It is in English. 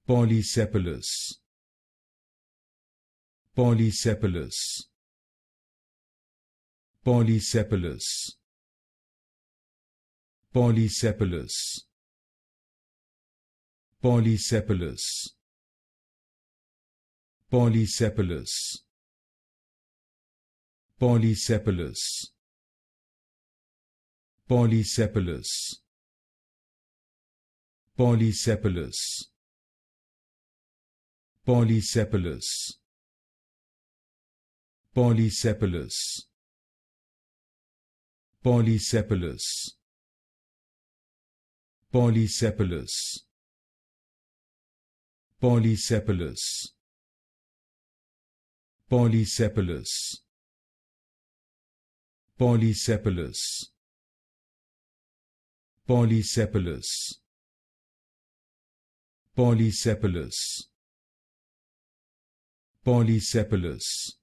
Polysepalous, Polysepalous, Polysepalous, Polysepalous, Polysepalous, Polysepalous, Polysepalous, Polysepalous, Polysepalous, Polysepalous, Polysepalous, Polysepalous, Polysepalous, Polysepalous, Polysepalous, Polysepalous, Polysepalous, Polysepalous, Polysepalous,